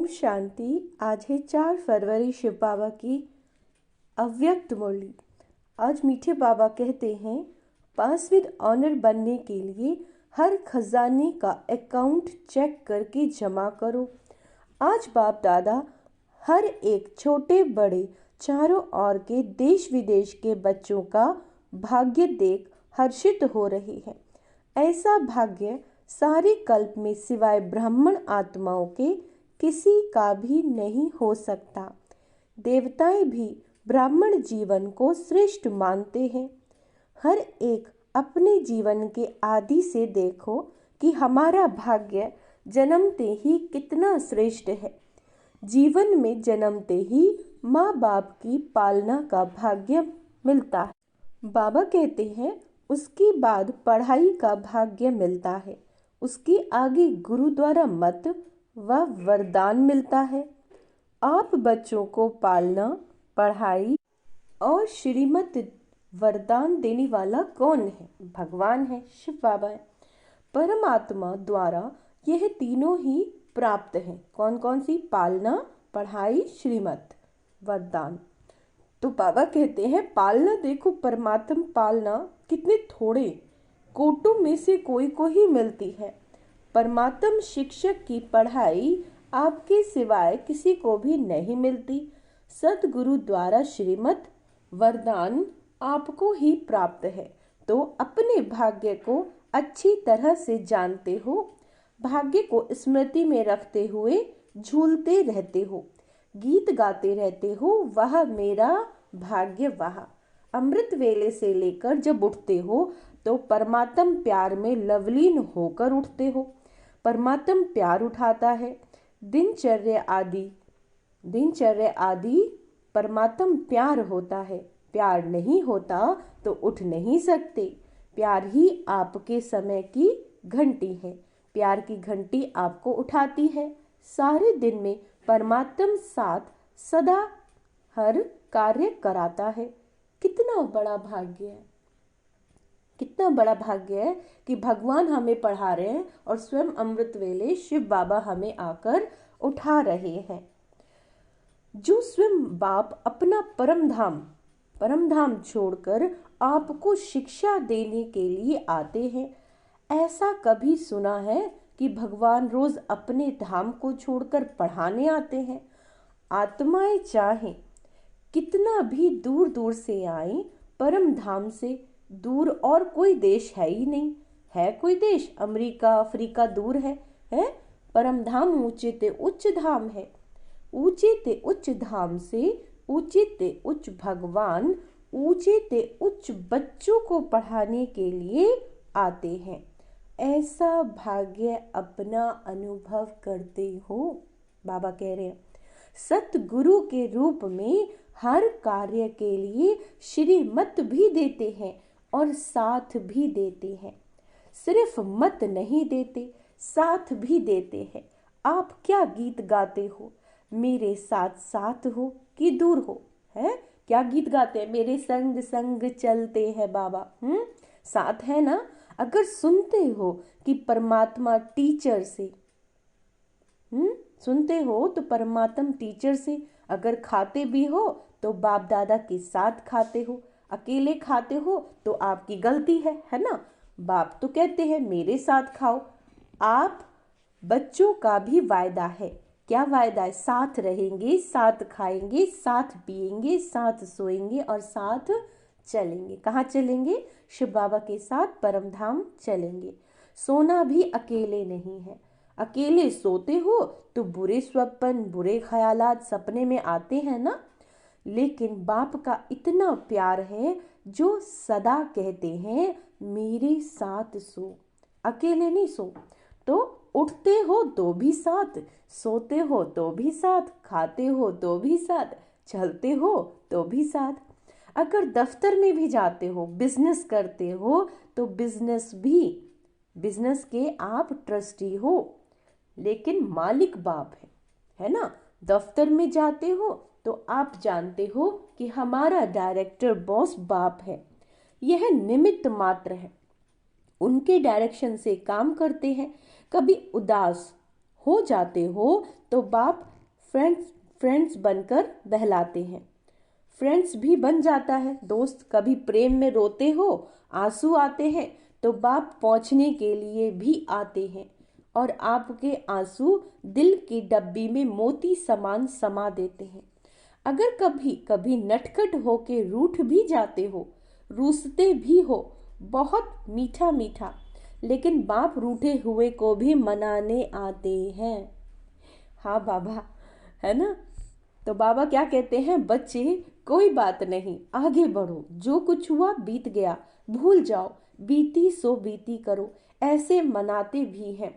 ओम शांति। आज है 4 फरवरी, शिव बाबा की अव्यक्त मुरली। आज मीठे बाबा कहते हैं, पास विद ऑनर बनने के लिए हर खजाने का अकाउंट चेक करके जमा करो। आज बाप दादा हर एक छोटे बड़े चारों ओर के देश विदेश के बच्चों का भाग्य देख हर्षित हो रहे हैं। ऐसा भाग्य सारे कल्प में सिवाय ब्राह्मण आत्माओं के किसी का भी नहीं हो सकता। देवताएं भी ब्राह्मण जीवन को श्रेष्ठ मानते हैं। हर एक अपने जीवन के आदि से देखो कि हमारा भाग्य जन्मते ही कितना श्रेष्ठ है। जीवन में जन्मते ही माँ बाप की पालना का भाग्य मिलता है। बाबा कहते हैं उसके बाद पढ़ाई का भाग्य मिलता है, उसके आगे गुरु द्वारा मत व वरदान मिलता है। आप बच्चों को पालना, पढ़ाई और श्रीमत वरदान देने वाला कौन है? भगवान है, शिव बाबा है। परमात्मा द्वारा यह तीनों ही प्राप्त हैं। कौन कौन सी? पालना, पढ़ाई, श्रीमत, वरदान। तो बाबा कहते हैं पालना देखो, परमात्मा पालना कितने थोड़े कोटों में से कोई को ही मिलती है। परमात्म शिक्षक की पढ़ाई आपके सिवाय किसी को भी नहीं मिलती। सदगुरु द्वारा श्रीमत वरदान आपको ही प्राप्त है। तो अपने भाग्य को अच्छी तरह से जानते हो, भाग्य को स्मृति में रखते हुए झूलते रहते हो, गीत गाते रहते हो, वह मेरा भाग्य वह। अमृत वेले से लेकर जब उठते हो तो परमात्म प्यार में लवलीन होकर उठते हो। परमात्म प्यार उठाता है। दिनचर्या आदि परमात्म प्यार होता है। प्यार नहीं होता तो उठ नहीं सकते। प्यार ही आपके समय की घंटी है। प्यार की घंटी आपको उठाती है। सारे दिन में परमात्म साथ सदा हर कार्य कराता है। कितना बड़ा भाग्य है, कितना बड़ा भाग्य है कि भगवान हमें पढ़ा रहे हैं और स्वयं अमृत वेले शिव बाबा हमें आकर उठा रहे हैं। जो स्वयं बाप अपना परम धाम छोड़कर आपको शिक्षा देने के लिए आते हैं। ऐसा कभी सुना है कि भगवान रोज अपने धाम को छोड़कर पढ़ाने आते हैं? आत्माएं चाहे कितना भी दूर दूर से आए, परम धाम से दूर और कोई देश है ही नहीं। है कोई देश? अमेरिका, अफ्रीका दूर है? परम धाम ऊंचे ते उच्च धाम है। ऊंचे ते उच्च धाम से ऊंचे ते उच्च भगवान ऊंचे ते उच्च बच्चों को पढ़ाने के लिए आते हैं। ऐसा भाग्य अपना अनुभव करते हो। बाबा कह रहे हैं सतगुरु के रूप में हर कार्य के लिए श्रीमत भी देते हैं और साथ भी देते हैं। सिर्फ मत नहीं देते, साथ भी देते हैं। आप क्या गीत गाते हो? मेरे साथ साथ हो कि दूर हो? है क्या गीत गाते हैं? मेरे संग संग चलते हैं बाबा। साथ है ना? अगर सुनते हो कि परमात्मा टीचर से, सुनते हो तो परमात्मा टीचर से, अगर खाते भी हो तो बाप दादा के साथ खाते हो। अकेले खाते हो तो आपकी गलती है ना? बाप तो कहते हैं मेरे साथ खाओ। आप बच्चों का भी वायदा है। क्या वायदा है? साथ रहेंगे, साथ खाएंगे, साथ पिएंगे, साथ सोएंगे और साथ चलेंगे। कहाँ चलेंगे? शिव बाबा के साथ परम धाम चलेंगे। सोना भी अकेले नहीं है। अकेले सोते हो तो बुरे स्वप्न, बुरे ख्यालात सपने में आते हैं ना। लेकिन बाप का इतना प्यार है जो सदा कहते हैं मेरे साथ सो, अकेले नहीं सो। तो उठते हो तो भी साथ, सोते हो तो भी साथ, खाते हो तो भी साथ, चलते हो तो भी साथ। अगर दफ्तर में भी जाते हो, बिजनेस करते हो तो बिजनेस के आप ट्रस्टी हो, लेकिन मालिक बाप है ना। दफ्तर में जाते हो तो आप जानते हो कि हमारा डायरेक्टर बॉस बाप है। यह निमित्त मात्र है, उनके डायरेक्शन से काम करते हैं। कभी उदास हो जाते हो तो बाप फ्रेंड्स फ्रेंड्स बनकर बहलाते हैं। फ्रेंड्स भी बन जाता है दोस्त। कभी प्रेम में रोते हो, आंसू आते हैं, तो बाप पहुंचने के लिए भी आते हैं और आपके आंसू दिल की डब्बी में मोती समान समा देते हैं। अगर कभी कभी नटखट होके रूठ भी जाते हो, रूसते भी हो, बहुत मीठा मीठा, लेकिन बाप रूठे हुए को भी मनाने आते हैं। हाँ बाबा, है ना। तो बाबा क्या कहते हैं, बच्चे कोई बात नहीं, आगे बढ़ो, जो कुछ हुआ बीत गया, भूल जाओ, बीती सो बीती करो, ऐसे मनाते भी हैं।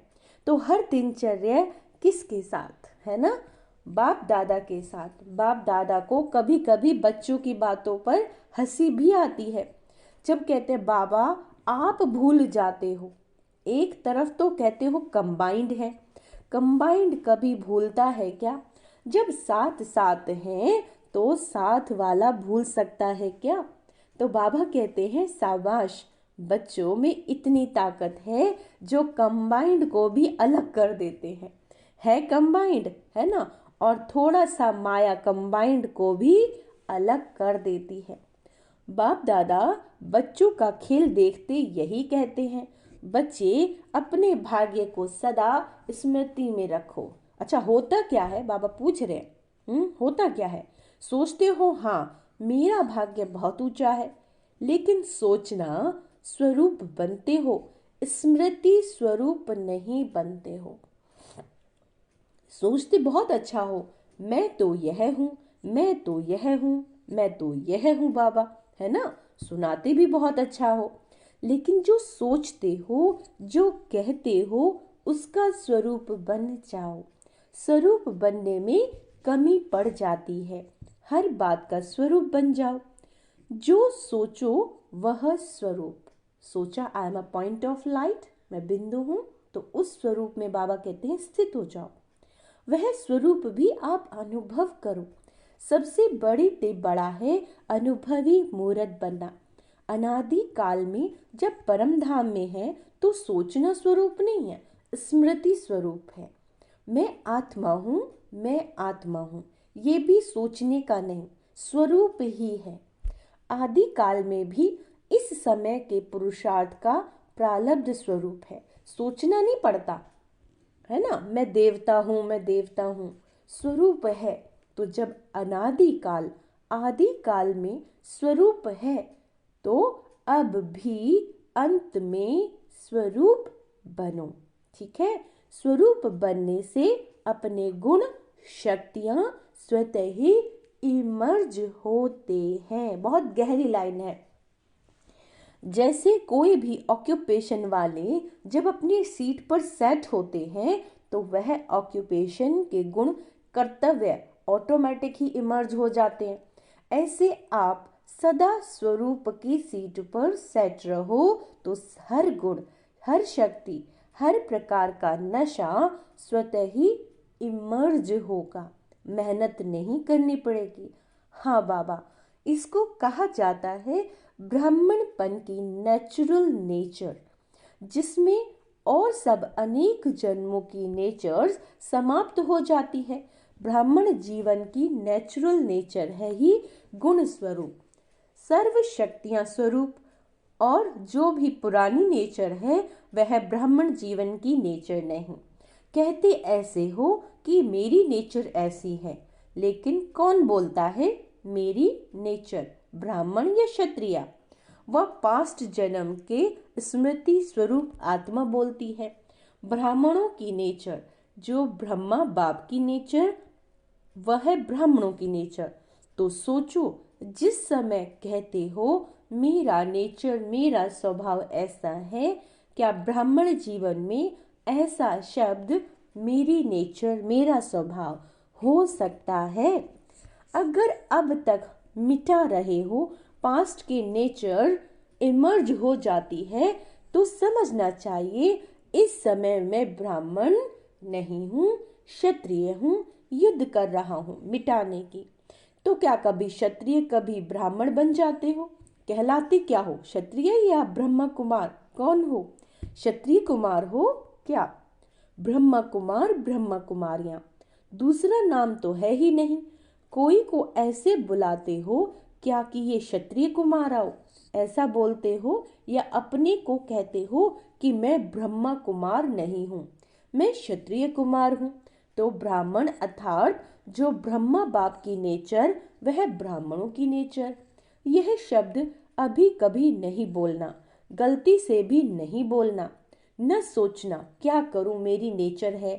तो हर दिनचर्या किसके साथ, है ना, बाप दादा के साथ। बाप दादा को कभी कभी बच्चों की बातों पर हंसी भी आती है। जब कहते हैं बाबा आप भूल जाते हो, एक तरफ तो कहते हो कंबाइंड है, कंबाइंड कभी भूलता है क्या? जब साथ साथ हैं तो साथ वाला भूल सकता है क्या? तो बाबा कहते हैं शाबाश, बच्चों में इतनी ताकत है जो कंबाइंड को भी अलग कर देते हैं। है कंबाइंड, है ना, और थोड़ा सा माया कंबाइंड को भी अलग कर देती है। बाप दादा बच्चों का खेल देखते यही कहते हैं, बच्चे अपने भाग्य को सदा स्मृति में रखो। अच्छा होता क्या है, बाबा पूछ रहे हैं, होता क्या है? सोचते हो हाँ मेरा भाग्य बहुत ऊंचा है, लेकिन सोचना स्वरूप बनते हो, स्मृति स्वरूप नहीं बनते हो। सोचते बहुत अच्छा हो, मैं तो यह हूँ, मैं तो यह हूँ, मैं तो यह हूँ बाबा, है ना, सुनाते भी बहुत अच्छा हो, लेकिन जो सोचते हो, जो कहते हो, उसका स्वरूप बन जाओ। स्वरूप बनने में कमी पड़ जाती है, हर बात का स्वरूप बन जाओ। जो सोचो वह स्वरूप। सोचा I am a point of light, मैं बिंदु हूँ, तो उस स्वरूप में बाबा कहते हैं स्थित हो जाओ। वह स्वरूप भी आप अनुभव करो। सबसे बड़ा है अनुभवी मूर्त बनना। अनादि काल में जब परम धाम में है तो सोचना स्वरूप नहीं है, स्मृति स्वरूप है। मैं आत्मा हूँ, मैं आत्मा हूँ, ये भी सोचने का नहीं, स्वरूप ही है। आदि काल में भी इस समय के पुरुषार्थ का प्रारब्ध स्वरूप है, सोचना नहीं पड़ता, है ना। मैं देवता हूँ, मैं देवता हूँ, स्वरूप है। तो जब अनादि काल आदि काल में स्वरूप है, तो अब भी अंत में स्वरूप बनो। ठीक है, स्वरूप बनने से अपने गुण शक्तियां स्वतः ही इमर्ज होते हैं। बहुत गहरी लाइन है। जैसे कोई भी ऑक्यूपेशन वाले जब अपनी सीट पर सेट होते हैं तो वह ऑक्यूपेशन के गुण कर्तव्य ऑटोमेटिक ही इमर्ज हो जाते हैं। ऐसे आप सदा स्वरूप की सीट पर सेट रहो तो हर गुण, हर शक्ति, हर प्रकार का नशा स्वतः ही इमर्ज होगा, मेहनत नहीं करनी पड़ेगी। हाँ बाबा, इसको कहा जाता है ब्राह्मणपन की नेचुरल नेचर, जिसमें और सब अनेक जन्मों की नेचर्स समाप्त हो जाती है। ब्राह्मण जीवन की नेचुरल नेचर है ही गुण स्वरूप, सर्व शक्तियां स्वरूप, और जो भी पुरानी नेचर है वह ब्राह्मण जीवन की नेचर नहीं। कहते ऐसे हो कि मेरी नेचर ऐसी है, लेकिन कौन बोलता है मेरी नेचर, ब्राह्मण या क्षत्रिय? वह पास्ट जन्म के स्मृति स्वरूप आत्मा बोलती है। ब्राह्मणों की नेचर, जो ब्रह्मा बाप की नेचर, वह है ब्राह्मणों की नेचर। तो सोचो, जिस समय कहते हो मेरा नेचर, मेरा स्वभाव ऐसा है, क्या ब्राह्मण जीवन में ऐसा शब्द मेरी नेचर, मेरा स्वभाव हो सकता है? अगर अब तक मिटा रहे हो, पास्ट के नेचर इमर्ज हो जाती है, तो समझना चाहिए इस समय मैं ब्राह्मण नहीं हूँ, क्षत्रिय हूँ, युद्ध कर रहा हूँ मिटाने की। तो क्या कभी क्षत्रिय कभी ब्राह्मण बन जाते हो? कहलाते क्या हो, क्षत्रिय या ब्रह्म कुमार? कौन हो? क्षत्रिय कुमार हो क्या? ब्रह्मा कुमार ब्रह्मा कुमारियां, दूसरा नाम तो है ही नहीं। कोई को ऐसे बुलाते हो क्या कि ये क्षत्रिय कुमार आओ, ऐसा बोलते हो, या अपने को कहते हो कि मैं ब्रह्मा कुमार नहीं हूँ, मैं क्षत्रिय कुमार हूँ। तो ब्राह्मण अर्थात जो ब्रह्मा बाप की नेचर, वह ब्राह्मणों की नेचर। यह शब्द अभी कभी नहीं बोलना, गलती से भी नहीं बोलना। न सोचना क्या करूं मेरी नेचर है,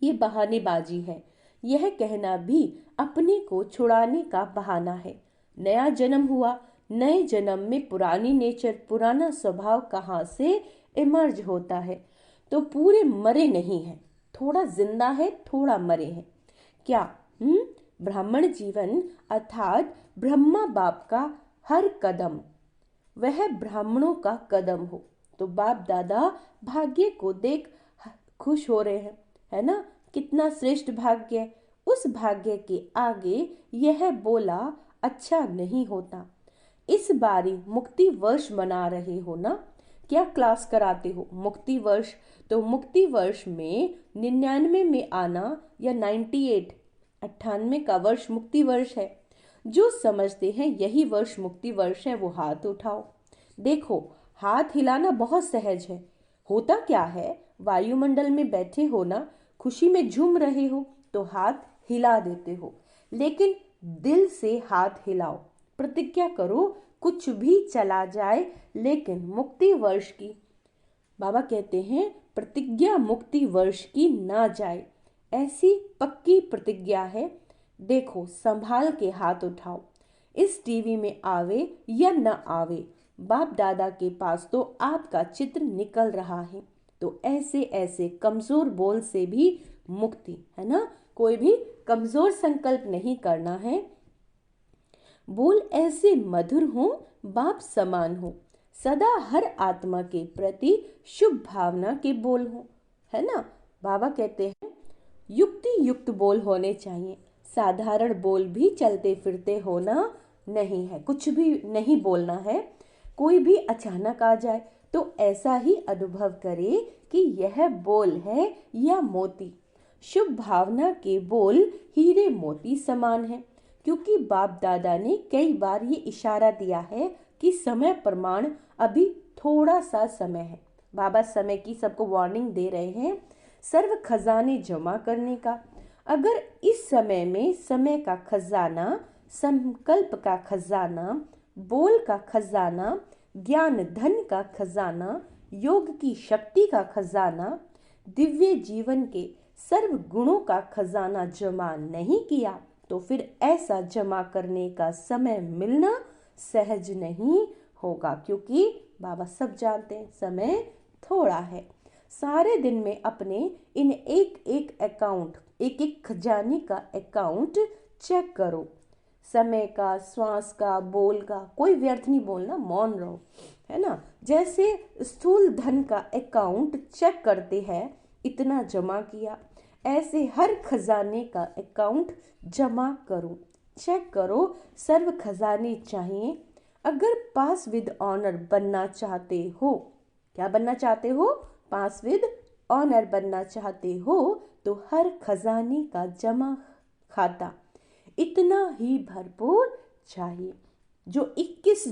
ये बहानेबाजी है। यह कहना भी अपने को छुड़ाने का बहाना है। नया जन्म हुआ, नए जन्म में पुरानी नेचर, पुराना स्वभाव कहाँ से इमर्ज होता है। तो पूरे मरे नहीं हैं, थोड़ा जिंदा है, थोड़ा मरे हैं। क्या ब्राह्मण जीवन अर्थात ब्रह्मा बाप का हर कदम वह ब्राह्मणों का कदम हो। तो बाप दादा भाग्य को देख खुश हो रहे हैं, है ना, कितना श्रेष्ठ भाग्य है। उस भाग्य के आगे यह बोला अच्छा नहीं होता। इस बारी मुक्ति वर्ष मना रहे हो ना, क्या क्लास कराते हो मुक्ति वर्ष? तो मुक्ति वर्ष में 99 में आना या 98 का वर्ष मुक्ति वर्ष है। जो समझते हैं यही वर्ष मुक्ति वर्ष है वो हाथ उठाओ। देखो, हाथ हिलाना बहुत सहज है। होता क्या है, वायुमंडल में बैठे हो ना, खुशी में झूम रहे हो तो हाथ हिला देते हो, लेकिन दिल से हाथ हिलाओ, प्रतिज्ञा करो कुछ भी चला जाए लेकिन मुक्ति वर्ष की, बाबा कहते हैं प्रतिज्ञा मुक्ति वर्ष की ना जाए, ऐसी पक्की प्रतिज्ञा है। देखो, संभाल के हाथ उठाओ। इस टीवी में आवे या न आवे, बाप दादा के पास तो आपका चित्र निकल रहा है। तो ऐसे ऐसे कमजोर बोल से भी मुक्ति, है ना, कोई भी कमजोर संकल्प नहीं करना है। बोल ऐसे मधुर हो, बाप समान हो, सदा हर आत्मा के प्रति शुभ भावना के बोल हो, है ना। बाबा कहते हैं युक्ति युक्त बोल होने चाहिए, साधारण बोल भी चलते फिरते होना नहीं है, कुछ भी नहीं बोलना है। कोई भी अचानक आ जाए तो ऐसा ही अनुभव करे कि यह बोल है या मोती। शुभ भावना के बोल हीरे मोती समान है, क्योंकि बाप दादा ने कई बार ये इशारा दिया है कि समय प्रमाण अभी थोड़ा सा समय है। बाबा समय की सबको वार्निंग दे रहे हैं, सर्व खजाने जमा करने का। अगर इस समय में समय का खजाना, संकल्प का खजाना, बोल का खजाना, ज्ञान धन का खजाना, योग की शक्ति का खजाना, दिव्य जीवन के सर्व गुणों का खजाना जमा नहीं किया तो फिर ऐसा जमा करने का समय मिलना सहज नहीं होगा, क्योंकि बाबा सब जानते हैं समय थोड़ा है। सारे दिन में अपने इन एक एक अकाउंट, एक एक खजाने का अकाउंट चेक करो। समय का, श्वास का, बोल का, कोई व्यर्थ नहीं बोलना, मौन रहो, है ना। जैसे स्थूल धन का अकाउंट चेक करते हैं, इतना जमा किया, ऐसे हर खजाने का अकाउंट जमा करो, चेक करो। सर्व खजाने चाहिए। अगर पास विद ऑनर बनना चाहते हो, क्या बनना चाहते हो, पास विद ऑनर बनना चाहते हो, तो हर खजाने का जमा खाता इतना ही भरपूर चाहिए जो 21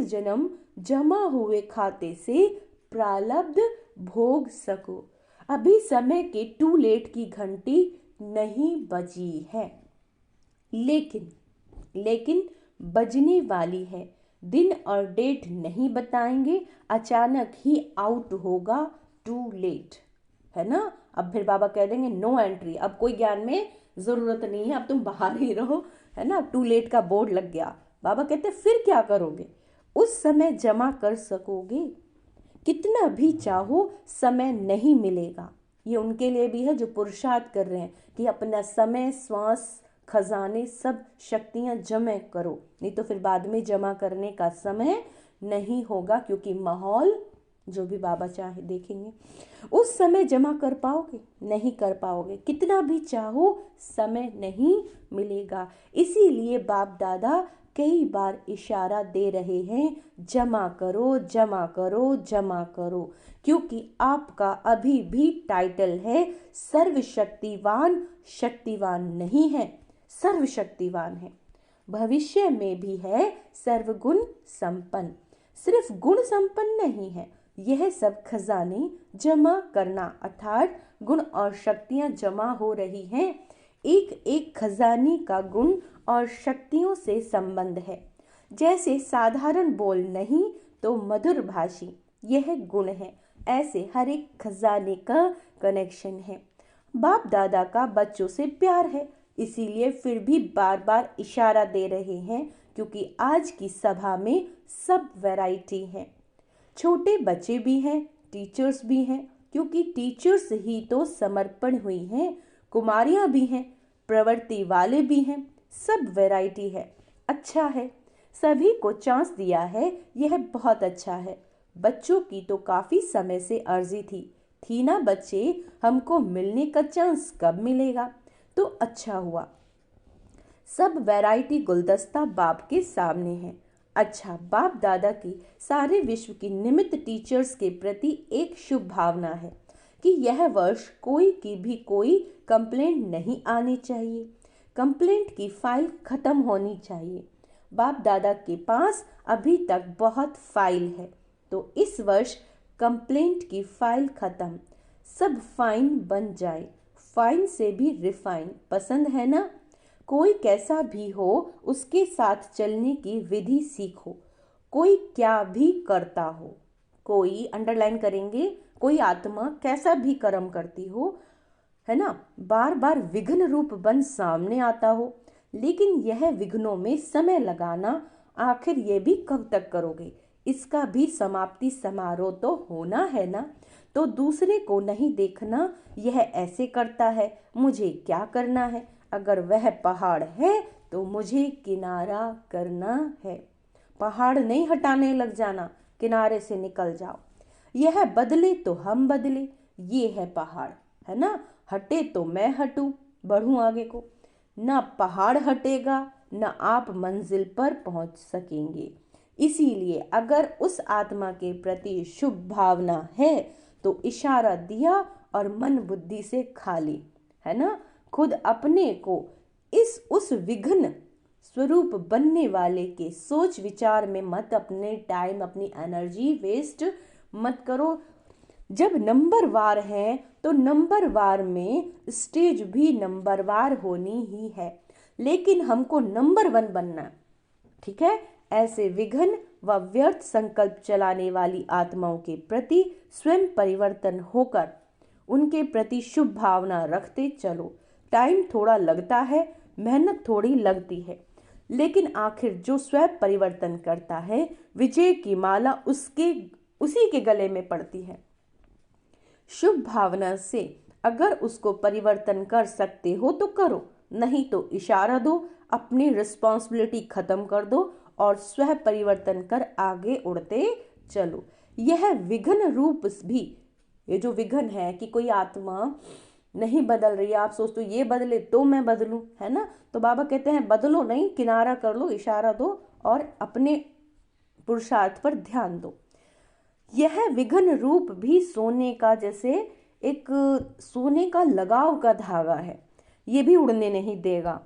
जन्म जमा हुए खाते से प्रारब्ध भोग सको। अभी समय के टू लेट की घंटी नहीं बजी है, लेकिन बजने वाली है। दिन और डेट नहीं बताएंगे, अचानक ही आउट होगा, टू लेट, है ना। अब फिर बाबा कह देंगे नो एंट्री, अब कोई ज्ञान में जरूरत नहीं है, अब तुम बाहर ही रहो, है ना। टू लेट का बोर्ड लग गया। बाबा कहते फिर क्या करोगे, उस समय जमा कर सकोगे? कितना भी चाहो समय नहीं मिलेगा। ये उनके लिए भी है जो पुरुषार्थ कर रहे हैं कि अपना समय, श्वास, खजाने, सब शक्तियां जमा करो, नहीं तो फिर बाद में जमा करने का समय नहीं होगा, क्योंकि माहौल जो भी बाबा चाहे देखेंगे। उस समय जमा कर पाओगे? नहीं कर पाओगे। कितना भी चाहो समय नहीं मिलेगा। इसीलिए बाप दादा कई बार इशारा दे रहे हैं, जमा करो जमा करो जमा करो, क्योंकि आपका अभी भी टाइटल है सर्वशक्तिवान। शक्तिवान नहीं है, सर्वशक्तिवान है। भविष्य में भी है सर्वगुण संपन्न। सिर्फ गुण संपन्न नहीं है, यह सब खजाने जमा करना, अर्थात गुण और शक्तियां जमा हो रही हैं। एक एक खजाने का गुण और शक्तियों से संबंध है। जैसे साधारण बोल नहीं तो मधुर भाषी, यह गुण है, ऐसे हर एक खजाने का कनेक्शन है। बाप दादा का बच्चों से प्यार है, इसीलिए फिर भी बार बार इशारा दे रहे हैं, क्योंकि आज की सभा में सब वैरायटी है। छोटे बच्चे भी हैं, टीचर्स भी हैं, क्योंकि टीचर्स ही तो समर्पण हुई हैं। कुमारियां भी हैं, प्रवृत्ति वाले भी हैं, सब वैरायटी है। अच्छा है, सभी को चांस दिया है, यह बहुत अच्छा है। बच्चों की तो काफी समय से अर्जी थी ना बच्चे, हमको मिलने का चांस कब मिलेगा? तो अच्छा हुआ, सब वैरायटी गुलदस्ता बाप के सामने है। अच्छा, बाप दादा की सारे विश्व की निमित्त टीचर्स के प्रति एक शुभ भावना है कि यह वर्ष कोई की भी कोई कंप्लेंट नहीं आनी चाहिए। कंप्लेंट की फाइल खत्म होनी चाहिए। बाप दादा के पास अभी तक बहुत फाइल है, तो इस वर्ष कंप्लेंट की फाइल खत्म, सब फाइन बन जाए। फाइन से भी रिफाइन, पसंद है ना? कोई कैसा भी हो, उसके साथ चलने की विधि सीखो। कोई क्या भी करता हो, कोई अंडरलाइन करेंगे, कोई आत्मा कैसा भी कर्म करती हो, है ना, बार बार विघ्न रूप बन सामने आता हो, लेकिन यह विघ्नों में समय लगाना, आखिर ये भी कब तक करोगे? इसका भी समाप्ति समारोह तो होना है ना। तो दूसरे को नहीं देखना, यह ऐसे करता है, मुझे क्या करना है? अगर वह पहाड़ है तो मुझे किनारा करना है। पहाड़ नहीं हटाने लग जाना, किनारे से निकल जाओ। यह बदले तो हम बदले, ये है पहाड़, है ना। हटे तो मैं हटूं, बढ़ूं आगे को। ना पहाड़ हटेगा, ना आप मंजिल पर पहुंच सकेंगे। इसीलिए अगर उस आत्मा के प्रति शुभ भावना है तो इशारा दिया और मन बुद्धि से खाली, है ना। खुद अपने को उस विघ्न स्वरूप बनने वाले के सोच विचार में मत अपने टाइम, अपनी एनर्जी वेस्ट मत करो। जब नंबर वार है तो नंबर वार में स्टेज भी नंबर वार होनी ही है, लेकिन हमको नंबर 1 बनना, ठीक है। ऐसे विघ्न व व्यर्थ संकल्प चलाने वाली आत्माओं के प्रति स्वयं परिवर्तन होकर उनके प्रति शुभ भावना रखते चलो। टाइम थोड़ा लगता है, मेहनत थोड़ी लगती है, लेकिन आखिर जो स्वयं परिवर्तन करता है, विजय की माला उसी के गले में पड़ती है। शुभ भावना से अगर उसको परिवर्तन कर सकते हो तो करो, नहीं तो इशारा दो, अपनी रिस्पॉन्सिबिलिटी खत्म कर दो और स्वयं परिवर्तन कर आगे उड़ते चलो। यह विघ्न रूप भी, ये जो विघ्न है कि कोई आत्मा नहीं बदल रही है, आप सोचते हो ये बदले तो मैं बदलूं, है ना। तो बाबा कहते हैं बदलो नहीं, किनारा कर लो, इशारा दो और अपने पुरुषार्थ पर ध्यान दो। यह विघ्न रूप भी सोने का, जैसे एक सोने का लगाव का धागा है, ये भी उड़ने नहीं देगा।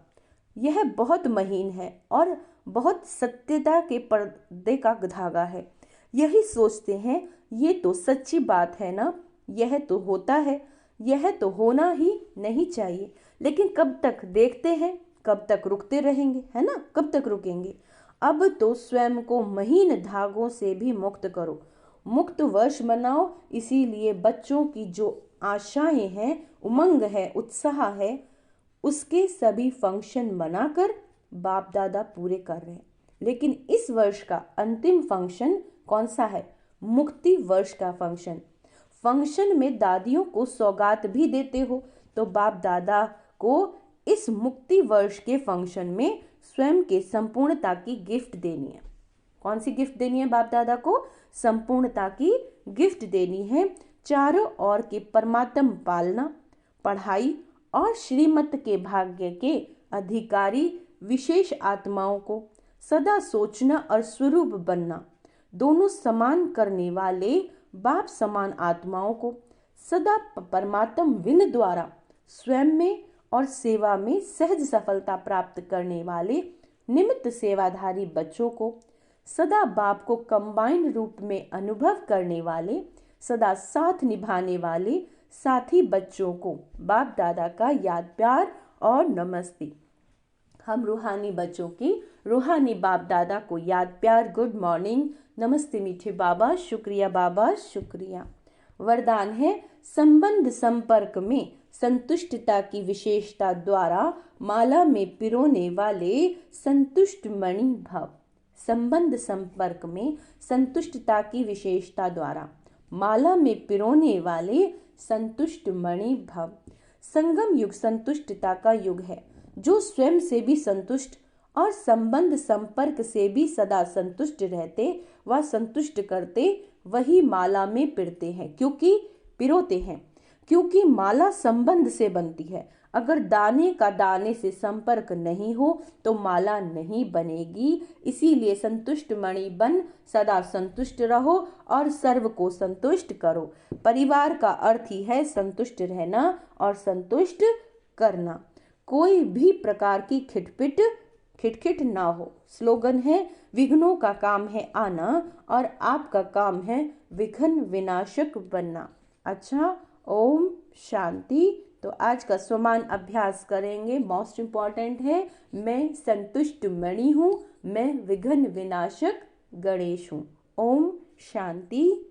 यह बहुत महीन है और बहुत सत्यता के पर्दे का धागा है। यही सोचते हैं ये तो सच्ची बात है ना, यह तो होता है, यह तो होना ही नहीं चाहिए, लेकिन कब तक देखते हैं, कब तक रुकते रहेंगे, है ना, कब तक रुकेंगे। अब तो स्वयं को महीन धागों से भी मुक्त करो, मुक्त वर्ष मनाओ। इसीलिए बच्चों की जो आशाएं हैं, उमंग है, उत्साह है, उसके सभी फंक्शन मनाकर बाप दादा पूरे कर रहे हैं। लेकिन इस वर्ष का अंतिम फंक्शन कौन सा है? मुक्ति वर्ष का फंक्शन में दादियों को सौगात भी देते हो, तो बाप दादा को इस मुक्ति वर्ष के फंक्शन में स्वयं के संपूर्णता की गिफ्ट देनी है। कौन सी गिफ्ट देनी है बाप दादा को? संपूर्णता की गिफ्ट देनी है। चारों ओर के परमात्म पालना, पढ़ाई और श्रीमत के भाग्य के अधिकारी विशेष आत्माओं को सदा सोचना और स्वरूप बनना, दोनों समान करने वाले बाप समान आत्माओं को, सदा परमात्म विल द्वारा स्वयं में और सेवा में सहज सफलता प्राप्त करने वाले निमित्त सेवाधारी बच्चों को, सदा बाप को कंबाइंड रूप में अनुभव करने वाले, सदा साथ निभाने वाले साथी बच्चों को बाप दादा का याद प्यार और नमस्ते। हम रूहानी बच्चों की रूहानी बाप दादा को याद प्यार गुड मॉर्निंग, नमस्ते मीठे बाबा, शुक्रिया बाबा, शुक्रिया। वरदान है संबंध संपर्क में संतुष्टता की विशेषता द्वारा माला में पिरोने वाले संतुष्ट मणि भव। संबंध संपर्क में संतुष्टता की विशेषता द्वारा माला में पिरोने वाले संतुष्ट मणि भव। संगम युग संतुष्टता का युग है। जो स्वयं से भी संतुष्ट और संबंध संपर्क से भी सदा संतुष्ट रहते व संतुष्ट करते वही माला में पिरोते हैं, क्योंकि माला संबंध से बनती है। अगर दाने का दाने से संपर्क नहीं हो तो माला नहीं बनेगी। इसीलिए संतुष्ट मणि बन सदा संतुष्ट रहो और सर्व को संतुष्ट करो। परिवार का अर्थ ही है संतुष्ट रहना और संतुष्ट करना, कोई भी प्रकार की खिटखिट ना हो। स्लोगन है विघ्नों का काम है आना और आपका काम है विघ्न विनाशक बनना। अच्छा, ओम शांति। तो आज का स्वमान अभ्यास करेंगे। मोस्ट इम्पॉर्टेंट है, मैं संतुष्ट मणि हूँ, मैं विघ्न विनाशक गणेश हूँ। ओम शांति।